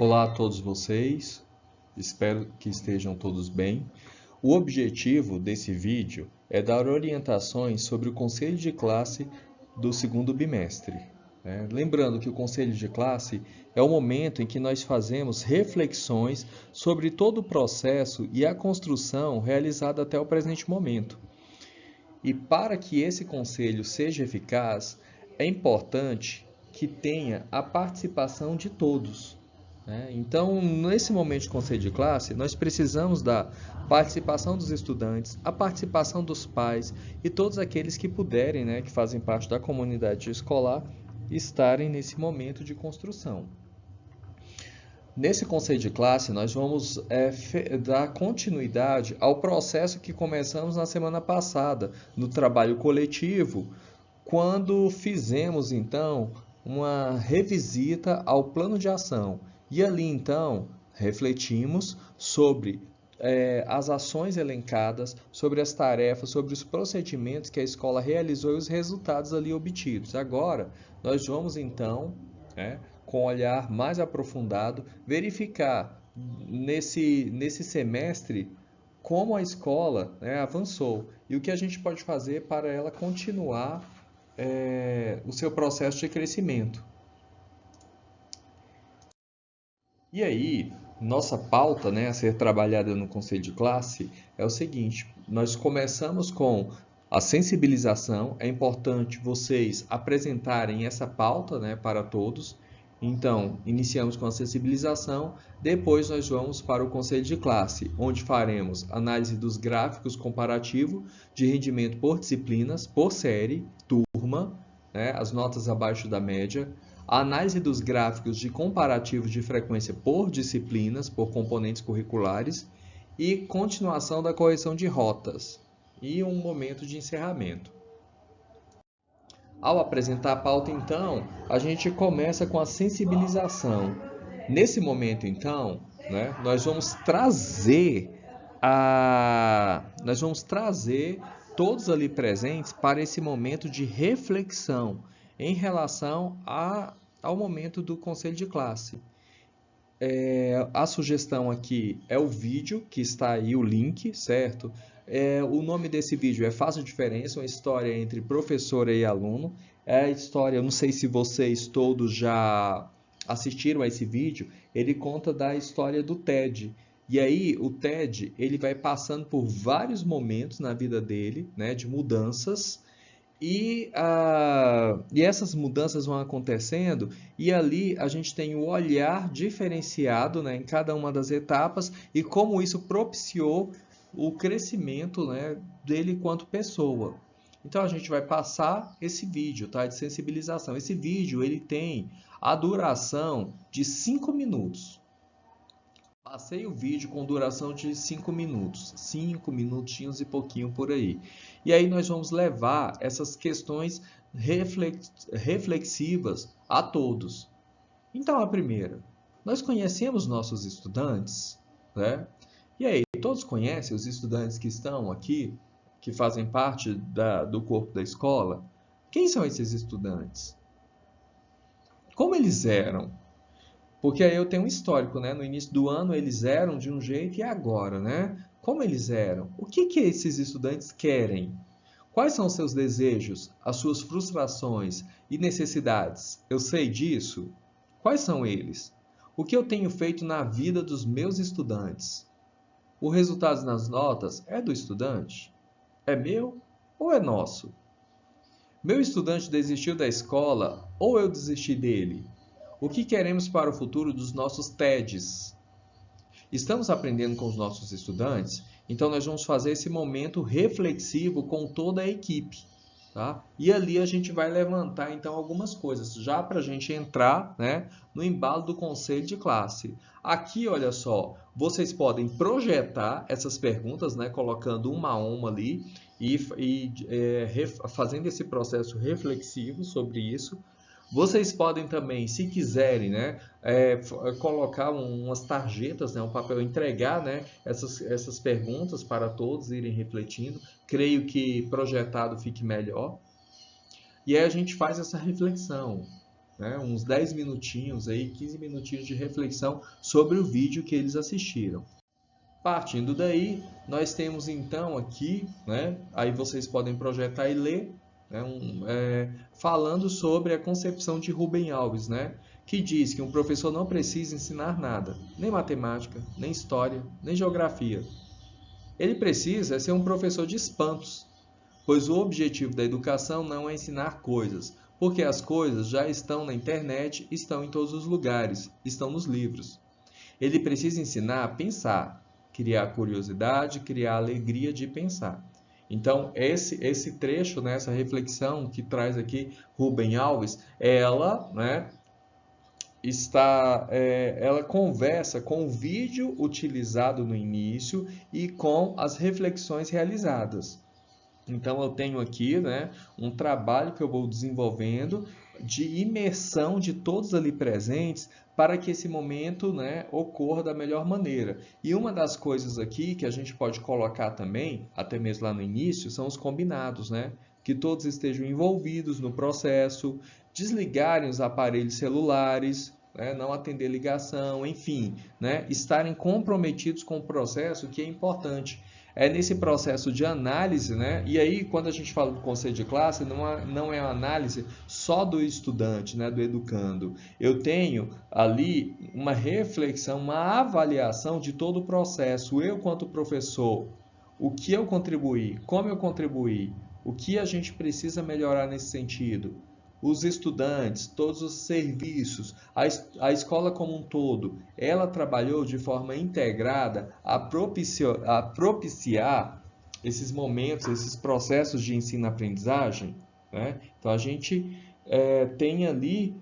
Olá a todos vocês, espero que estejam todos bem. O objetivo desse vídeo é dar orientações sobre o conselho de classe do segundo bimestre, né? Lembrando que o conselho de classe é o momento em que nós fazemos reflexões sobre todo o processo e a construção realizada até o presente momento. E para que esse conselho seja eficaz, é importante que tenha a participação de todos, né? Então, nesse momento de conselho de classe, nós precisamos da participação dos estudantes, a participação dos pais e todos aqueles que puderem, né, que fazem parte da comunidade escolar, estarem nesse momento de construção. Nesse conselho de classe, nós vamos dar continuidade ao processo que começamos na semana passada, no trabalho coletivo, quando fizemos, então, uma revisita ao plano de ação. E ali, então, refletimos sobre as ações elencadas, sobre as tarefas, sobre os procedimentos que a escola realizou e os resultados ali obtidos. Agora, nós vamos, então, com um olhar mais aprofundado, verificar nesse semestre como a escola, avançou e o que a gente pode fazer para ela continuar o seu processo de crescimento. E aí, nossa pauta, a ser trabalhada no conselho de classe é o seguinte: nós começamos com a sensibilização. É importante vocês apresentarem essa pauta, para todos. Então, iniciamos com a sensibilização, depois nós vamos para o conselho de classe, onde faremos análise dos gráficos comparativo de rendimento por disciplinas, por série, turma, as notas abaixo da média, a análise dos gráficos de comparativo de frequência por disciplinas, por componentes curriculares e continuação da correção de rotas e um momento de encerramento. Ao apresentar a pauta, então, a gente começa com a sensibilização. Nesse momento, então, nós vamos trazer todos ali presentes para esse momento de reflexão em relação ao momento do conselho de classe. A sugestão aqui é o vídeo, que está aí o link, certo? O nome desse vídeo é Faz a Diferença, uma história entre professora e aluno. É a história, eu não sei se vocês todos já assistiram a esse vídeo, ele conta da história do Ted. E aí o Ted, ele vai passando por vários momentos na vida dele, de mudanças, e essas mudanças vão acontecendo e ali a gente tem o olhar diferenciado, em cada uma das etapas e como isso propiciou o crescimento, dele enquanto pessoa. Então a gente vai passar esse vídeo, de sensibilização. Esse vídeo ele tem a duração de 5 minutos. Passei o vídeo com duração de 5 minutos, 5 minutinhos e pouquinho por aí. E aí nós vamos levar essas questões reflexivas a todos. Então a primeira, nós conhecemos nossos estudantes, né? E aí, todos conhecem os estudantes que estão aqui, que fazem parte do corpo da escola? Quem são esses estudantes? Como eles eram? Porque aí eu tenho um histórico, no início do ano eles eram de um jeito e agora, Como eles eram? O que esses estudantes querem? Quais são os seus desejos, as suas frustrações e necessidades? Eu sei disso? Quais são eles? O que eu tenho feito na vida dos meus estudantes? O resultado nas notas é do estudante? É meu ou é nosso? Meu estudante desistiu da escola ou eu desisti dele? O que queremos para o futuro dos nossos TEDs? Estamos aprendendo com os nossos estudantes? Então, nós vamos fazer esse momento reflexivo com toda a equipe. Tá? E ali a gente vai levantar, então, algumas coisas, já para a gente entrar, no embalo do conselho de classe. Aqui, olha só, vocês podem projetar essas perguntas, colocando uma a uma ali e fazendo esse processo reflexivo sobre isso. Vocês podem também, se quiserem, colocar umas tarjetas, um papel, entregar, essas perguntas para todos irem refletindo. Creio que projetado fique melhor. E aí a gente faz essa reflexão. né, uns 10 minutinhos, aí, 15 minutinhos de reflexão sobre o vídeo que eles assistiram. Partindo daí, nós temos então aqui, né, aí vocês podem projetar e ler, né, falando sobre a concepção de Rubem Alves, né, que diz que um professor não precisa ensinar nada, nem matemática, nem história, nem geografia. Ele precisa ser um professor de espantos, pois o objetivo da educação não é ensinar coisas, porque as coisas já estão na internet, estão em todos os lugares, estão nos livros. Ele precisa ensinar a pensar, criar curiosidade, criar alegria de pensar. Então, esse trecho, né, essa reflexão que traz aqui Rubem Alves, ela, né, ela conversa com o vídeo utilizado no início e com as reflexões realizadas. Então, eu tenho aqui, né, um trabalho que eu vou desenvolvendo de imersão de todos ali presentes para que esse momento, né, ocorra da melhor maneira. E uma das coisas aqui que a gente pode colocar também, até mesmo lá no início, são os combinados, né? Que todos estejam envolvidos no processo, desligarem os aparelhos celulares, né, não atender ligação, enfim, né, estarem comprometidos com o processo, que é importante. É nesse processo de análise, né? E aí, quando a gente fala do conceito de classe, não é uma análise só do estudante, né? Do educando. Eu tenho ali uma reflexão, uma avaliação de todo o processo. Eu, quanto professor, o que eu contribuí, como eu contribuí, o que a gente precisa melhorar nesse sentido. Os estudantes, todos os serviços, a escola como um todo, ela trabalhou de forma integrada a propiciar esses momentos, esses processos de ensino-aprendizagem, né? Então, a gente tem ali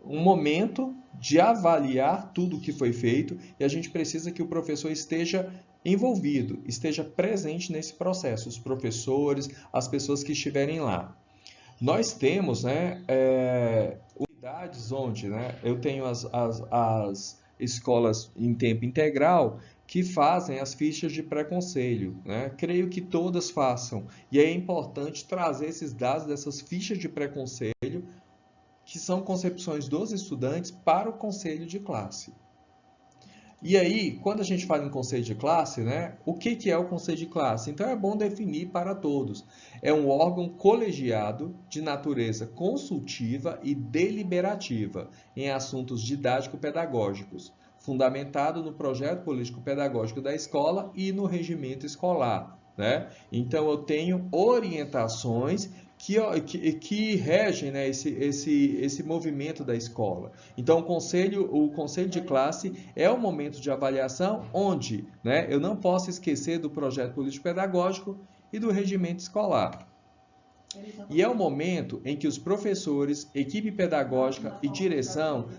um momento de avaliar tudo o que foi feito e a gente precisa que o professor esteja envolvido, esteja presente nesse processo, os professores, as pessoas que estiverem lá. Nós temos, né, unidades onde, né, eu tenho as escolas em tempo integral que fazem as fichas de pré-conselho, né? Creio que todas façam. E é importante trazer esses dados dessas fichas de pré-conselho, que são concepções dos estudantes, para o conselho de classe. E aí, quando a gente fala em conselho de classe, né, o que é o conselho de classe? Então, é bom definir para todos. É um órgão colegiado de natureza consultiva e deliberativa em assuntos didático-pedagógicos, fundamentado no projeto político-pedagógico da escola e no regimento escolar, né? Então, eu tenho orientações que regem, né, esse movimento da escola. Então, o conselho de classe é o momento de avaliação onde, né, eu não posso esquecer do projeto político-pedagógico e do regimento escolar. E é o momento em que os professores, equipe pedagógica e direção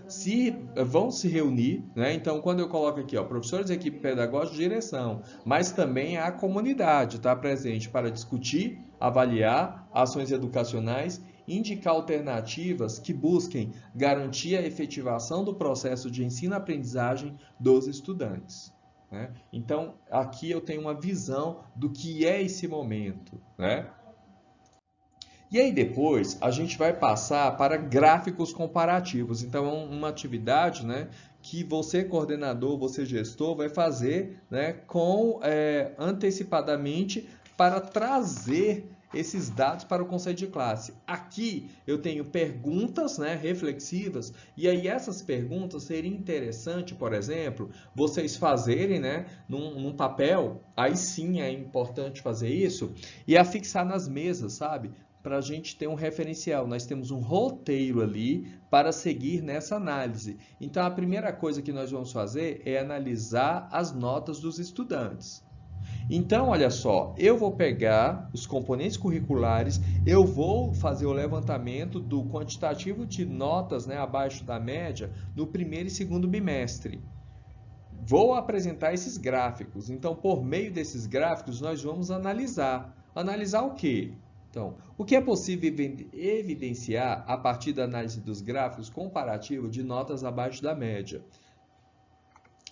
vão se reunir, né? Então, quando eu coloco aqui, ó, professores, equipe pedagógica e direção, mas também a comunidade está presente para discutir, avaliar ações educacionais, indicar alternativas que busquem garantir a efetivação do processo de ensino-aprendizagem dos estudantes, né? Então, aqui eu tenho uma visão do que é esse momento, né? E aí depois a gente vai passar para gráficos comparativos. Então é uma atividade, né, que você coordenador, você gestor vai fazer, né, antecipadamente para trazer esses dados para o conceito de classe. Aqui eu tenho perguntas, né, reflexivas, e aí essas perguntas seria interessante, por exemplo, vocês fazerem, né, num papel, aí sim é importante fazer isso, e afixar nas mesas, sabe? Para a gente ter um referencial. Nós temos um roteiro ali para seguir nessa análise. Então, a primeira coisa que nós vamos fazer é analisar as notas dos estudantes. Então, olha só, eu vou pegar os componentes curriculares, eu vou fazer o levantamento do quantitativo de notas, né, abaixo da média no primeiro e segundo bimestre. Vou apresentar esses gráficos. Então, por meio desses gráficos, nós vamos analisar. Analisar o quê? Então, o que é possível evidenciar a partir da análise dos gráficos comparativos de notas abaixo da média?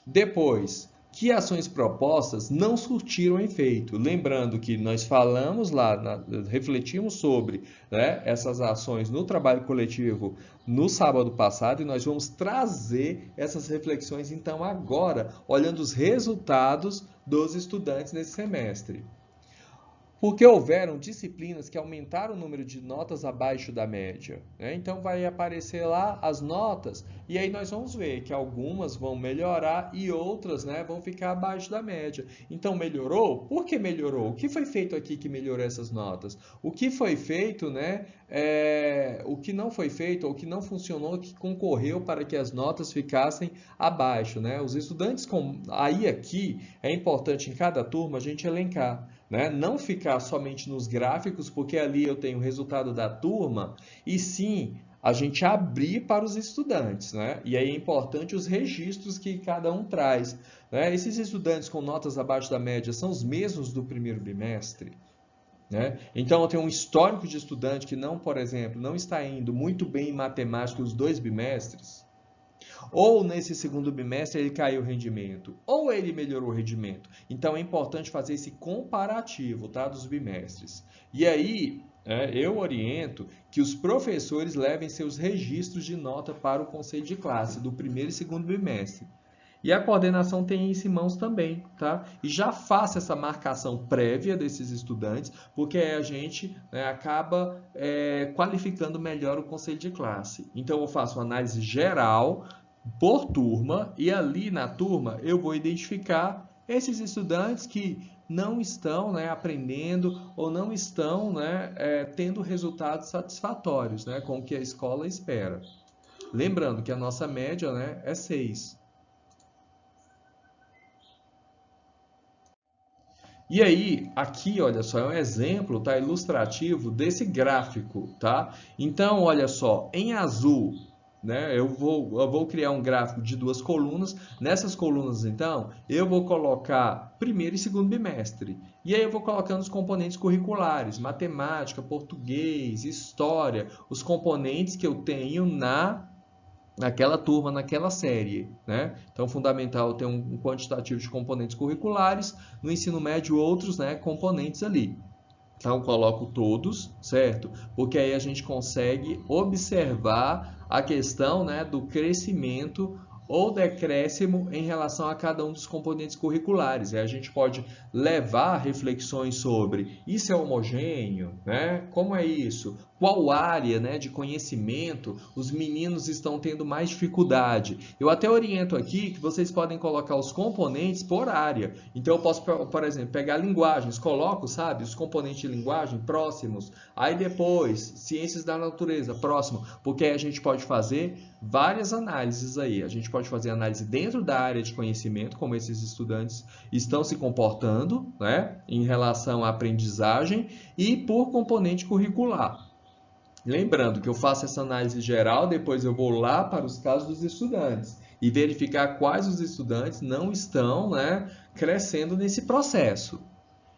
Depois, que ações propostas não surtiram efeito. Lembrando que nós falamos lá, refletimos sobre, né, essas ações no trabalho coletivo no sábado passado e nós vamos trazer essas reflexões então agora, olhando os resultados dos estudantes nesse semestre. Porque houveram disciplinas que aumentaram o número de notas abaixo da média, né? Então vai aparecer lá as notas e aí nós vamos ver que algumas vão melhorar e outras, né, vão ficar abaixo da média. Então melhorou? Por que melhorou? O que foi feito aqui que melhorou essas notas? O que foi feito, né? O que não foi feito ou o que não funcionou que concorreu para que as notas ficassem abaixo, né? Os estudantes aí aqui é importante em cada turma a gente elencar. Né? Não ficar somente nos gráficos, porque ali eu tenho o resultado da turma, e sim a gente abrir para os estudantes. Né? E aí é importante os registros que cada um traz. Né? Esses estudantes com notas abaixo da média são os mesmos do primeiro bimestre? Né? Então, eu tenho um histórico de estudante que não, por exemplo, não está indo muito bem em matemática os 2 bimestres. Ou nesse segundo bimestre ele caiu o rendimento, ou ele melhorou o rendimento. Então é importante fazer esse comparativo, tá, dos bimestres. E aí eu oriento que os professores levem seus registros de nota para o conselho de classe do primeiro e segundo bimestre. E a coordenação tem isso em mãos também, tá? E já faça essa marcação prévia desses estudantes, porque aí a gente acaba qualificando melhor o conselho de classe. Então eu faço uma análise geral por turma e ali na turma eu vou identificar esses estudantes que não estão aprendendo ou não estão tendo resultados satisfatórios com o que a escola espera. Lembrando que a nossa média é 6. E aí, aqui, olha só, é um exemplo, tá, ilustrativo desse gráfico, tá? Então, olha só, em azul, né, eu vou criar um gráfico de 2 colunas. Nessas colunas, então, eu vou colocar primeiro e segundo bimestre. E aí eu vou colocando os componentes curriculares, matemática, português, história, os componentes que eu tenho naquela turma, naquela série, né? Então, fundamental ter um quantitativo de componentes curriculares, no ensino médio outros, componentes ali. Então, coloco todos, certo? Porque aí a gente consegue observar a questão do crescimento ou decréscimo em relação a cada um dos componentes curriculares. E a gente pode levar reflexões sobre isso é homogêneo, né? Como é isso? Qual área de conhecimento os meninos estão tendo mais dificuldade? Eu até oriento aqui que vocês podem colocar os componentes por área. Então, eu posso, por exemplo, pegar linguagens, coloco, sabe, os componentes de linguagem próximos. Aí depois, ciências da natureza, próximo. Porque aí a gente pode fazer várias análises aí. A gente pode fazer análise dentro da área de conhecimento, como esses estudantes estão se comportando, em relação à aprendizagem, e por componente curricular. Lembrando que eu faço essa análise geral, depois eu vou lá para os casos dos estudantes e verificar quais os estudantes não estão crescendo nesse processo.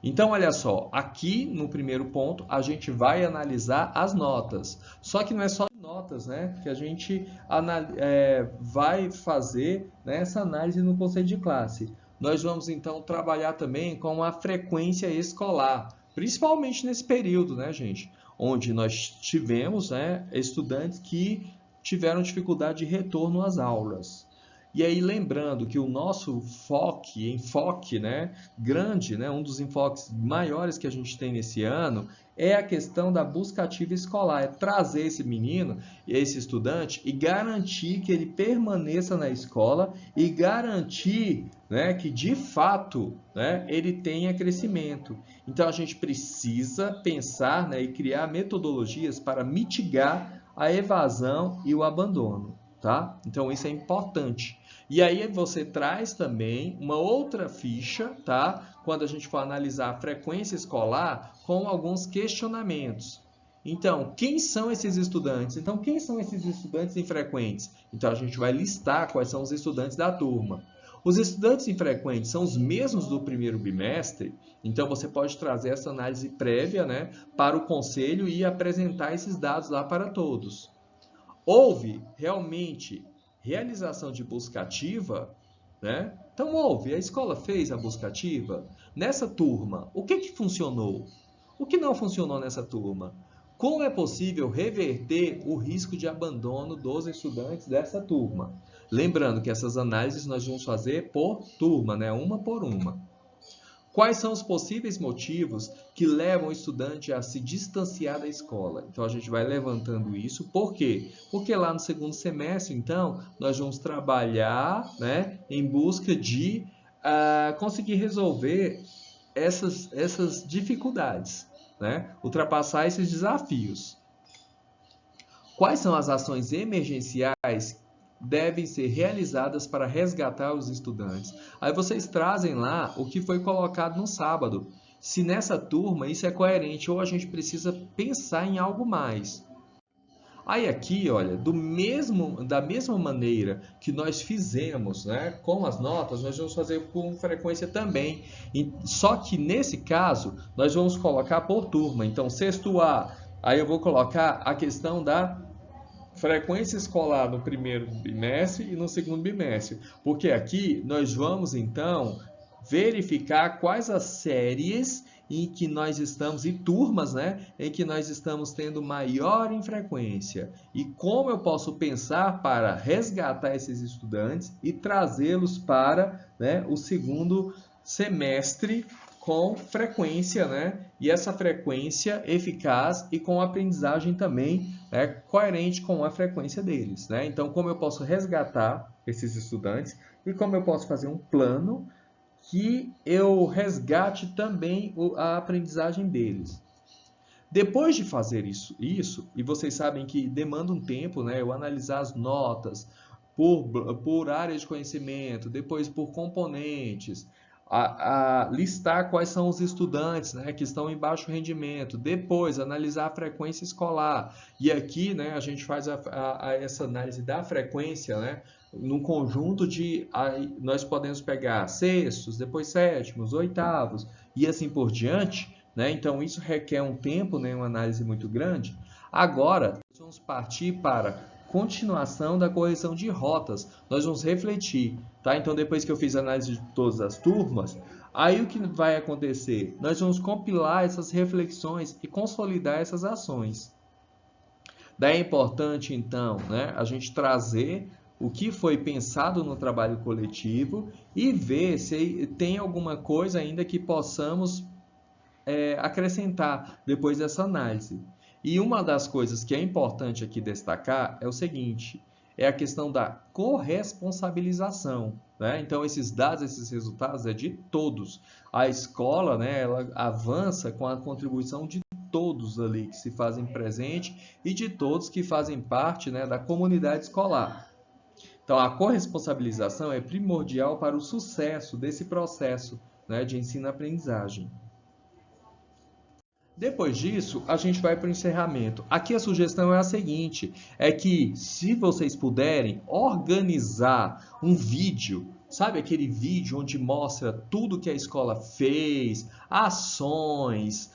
Então, olha só, aqui no primeiro ponto a gente vai analisar as notas. Só que não é só notas que a gente vai fazer essa análise no conselho de classe. Nós vamos então trabalhar também com a frequência escolar, principalmente nesse período, gente? Onde nós tivemos estudantes que tiveram dificuldade de retorno às aulas. E aí, lembrando que o nosso enfoque grande, um dos enfoques maiores que a gente tem nesse ano, é a questão da busca ativa escolar, é trazer esse menino, esse estudante, e garantir que ele permaneça na escola e garantir que, de fato, ele tenha crescimento. Então, a gente precisa pensar e criar metodologias para mitigar a evasão e o abandono. Tá? Então, isso é importante. E aí você traz também uma outra ficha, tá? Quando a gente for analisar a frequência escolar, com alguns questionamentos. Então, quem são esses estudantes? Então, quem são esses estudantes infrequentes? Então, a gente vai listar quais são os estudantes da turma. Os estudantes infrequentes são os mesmos do primeiro bimestre, então você pode trazer essa análise prévia para o conselho e apresentar esses dados lá para todos. Houve realmente realização de busca ativa? né? Então, a escola fez a busca ativa? Nessa turma, o que funcionou? O que não funcionou nessa turma? Como é possível reverter o risco de abandono dos estudantes dessa turma? Lembrando que essas análises nós vamos fazer por turma, né? Uma por uma. Quais são os possíveis motivos que levam o estudante a se distanciar da escola? Então, a gente vai levantando isso. Por quê? Porque lá no segundo semestre, então, nós vamos trabalhar, né, em busca de conseguir resolver essas dificuldades, né? Ultrapassar esses desafios. Quais são as ações emergenciais devem ser realizadas para resgatar os estudantes? Aí vocês trazem lá o que foi colocado no sábado. Se nessa turma isso é coerente ou a gente precisa pensar em algo mais. Aí aqui, olha, da mesma maneira que nós fizemos, né, com as notas, nós vamos fazer com frequência também. Só que nesse caso, nós vamos colocar por turma. Então, sexto A, aí eu vou colocar a questão da frequência escolar no primeiro bimestre e no segundo bimestre, porque aqui nós vamos então verificar quais as séries em que nós estamos e turmas, né, em que nós estamos tendo maior infrequência e como eu posso pensar para resgatar esses estudantes e trazê-los para, né, o segundo semestre com frequência, né? E essa frequência eficaz e com aprendizagem também, né, coerente com a frequência deles, né? Então, como eu posso resgatar esses estudantes e como eu posso fazer um plano que eu resgate também a aprendizagem deles. Depois de fazer isso, e vocês sabem que demanda um tempo, né? Eu analisar as notas por área de conhecimento, depois por componentes, a listar quais são os estudantes, né, que estão em baixo rendimento, depois analisar a frequência escolar. E aqui, né, a gente faz essa análise da frequência, né, num conjunto de... nós podemos pegar sextos, depois sétimos, oitavos e assim por diante, né? Então isso requer um tempo, né, uma análise muito grande. Agora, vamos partir para continuação da correção de rotas. Nós vamos refletir, tá? Então, depois que eu fiz a análise de todas as turmas, aí o que vai acontecer? Nós vamos compilar essas reflexões e consolidar essas ações. Daí é importante, então, né, a gente trazer o que foi pensado no trabalho coletivo e ver se tem alguma coisa ainda que possamos acrescentar depois dessa análise. E uma das coisas que é importante aqui destacar é o seguinte, é a questão da corresponsabilização, né? Então, esses dados, esses resultados é de todos. A escola, né, ela avança com a contribuição de todos ali que se fazem presente e de todos que fazem parte, né, da comunidade escolar. Então, a corresponsabilização é primordial para o sucesso desse processo, né, de ensino-aprendizagem. Depois disso, a gente vai para o encerramento. Aqui a sugestão é a seguinte, é que se vocês puderem organizar um vídeo, sabe aquele vídeo onde mostra tudo que a escola fez, ações,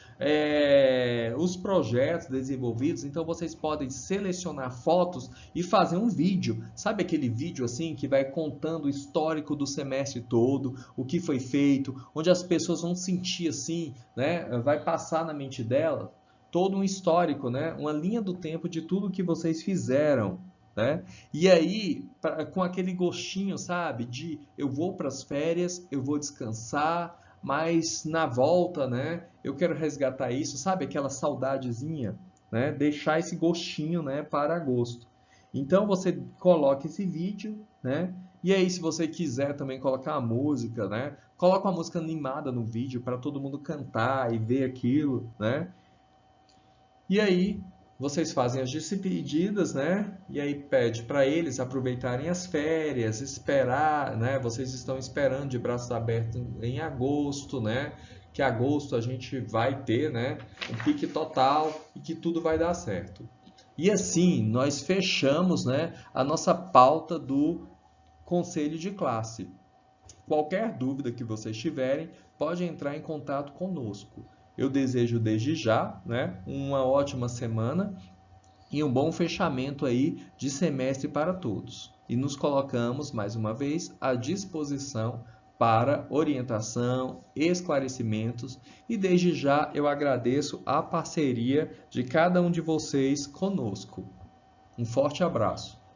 os projetos desenvolvidos, então vocês podem selecionar fotos e fazer um vídeo. Sabe aquele vídeo assim que vai contando o histórico do semestre todo, o que foi feito, onde as pessoas vão sentir assim, né? Vai passar na mente dela todo um histórico, né? Uma linha do tempo de tudo que vocês fizeram, né? E aí, com aquele gostinho, sabe? De eu vou para as férias, eu vou descansar, mas na volta, né, eu quero resgatar isso, sabe? Aquela saudadezinha, né? Deixar esse gostinho, né, para agosto. Então você coloca esse vídeo, né? E aí, se você quiser também colocar a música, né? Coloca uma música animada no vídeo para todo mundo cantar e ver aquilo, né? E aí, vocês fazem as despedidas, né? E aí pede para eles aproveitarem as férias, esperar, né? Vocês estão esperando de braços abertos em agosto, né? Que agosto a gente vai ter, né, um pique total e que tudo vai dar certo. E assim, nós fechamos, né, a nossa pauta do conselho de classe. Qualquer dúvida que vocês tiverem, pode entrar em contato conosco. Eu desejo desde já, né, uma ótima semana e um bom fechamento aí de semestre para todos. e nos colocamos, mais uma vez, à disposição para orientação, esclarecimentos e desde já eu agradeço a parceria de cada um de vocês conosco. Um forte abraço.